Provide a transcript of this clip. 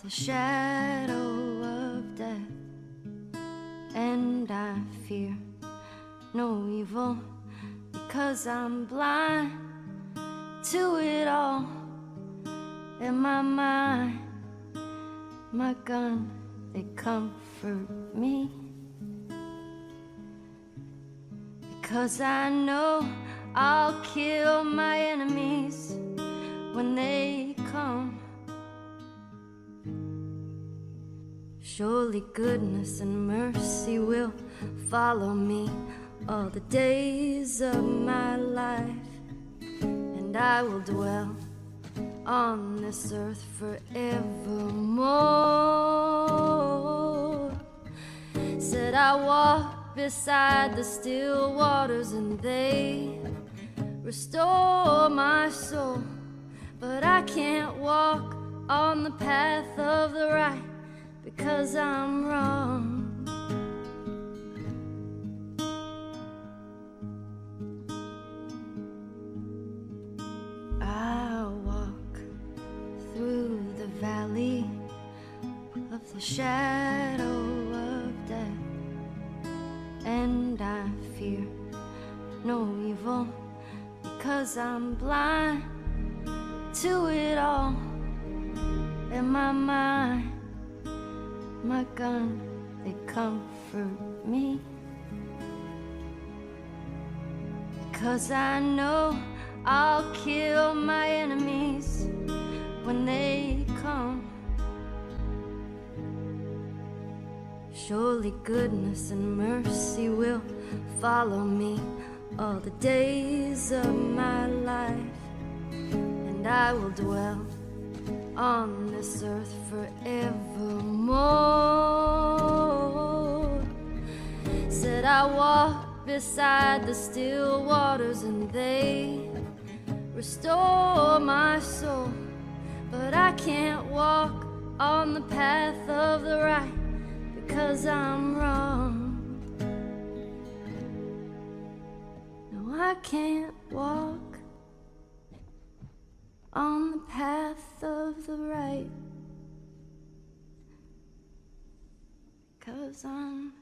the shadow of death, and I fear no evil because I'm blind to it all. In my mind, my gun, they comfort me, because I know I'll kill my enemies when they come. Surely goodness and mercy will follow me all the days of my life, and I will dwell on this earth forevermore. Said I walk beside the still waters and they restore my soul, but I can't walk on the path of the right because I'm wrong. I walk through the valley of the shadow of death, and I fear no evil because I'm blind to it all. In my mind, my gun, they comfort me, because I know I'll kill my enemies when they come. Surely goodness and mercy will follow me all the days of my life, and I will dwell on this earth forevermore. Said I walk beside the still waters and they restore my soul, but I can't walk on the path of the right because I'm wrong. No, I can't walk on the path of the right because I'm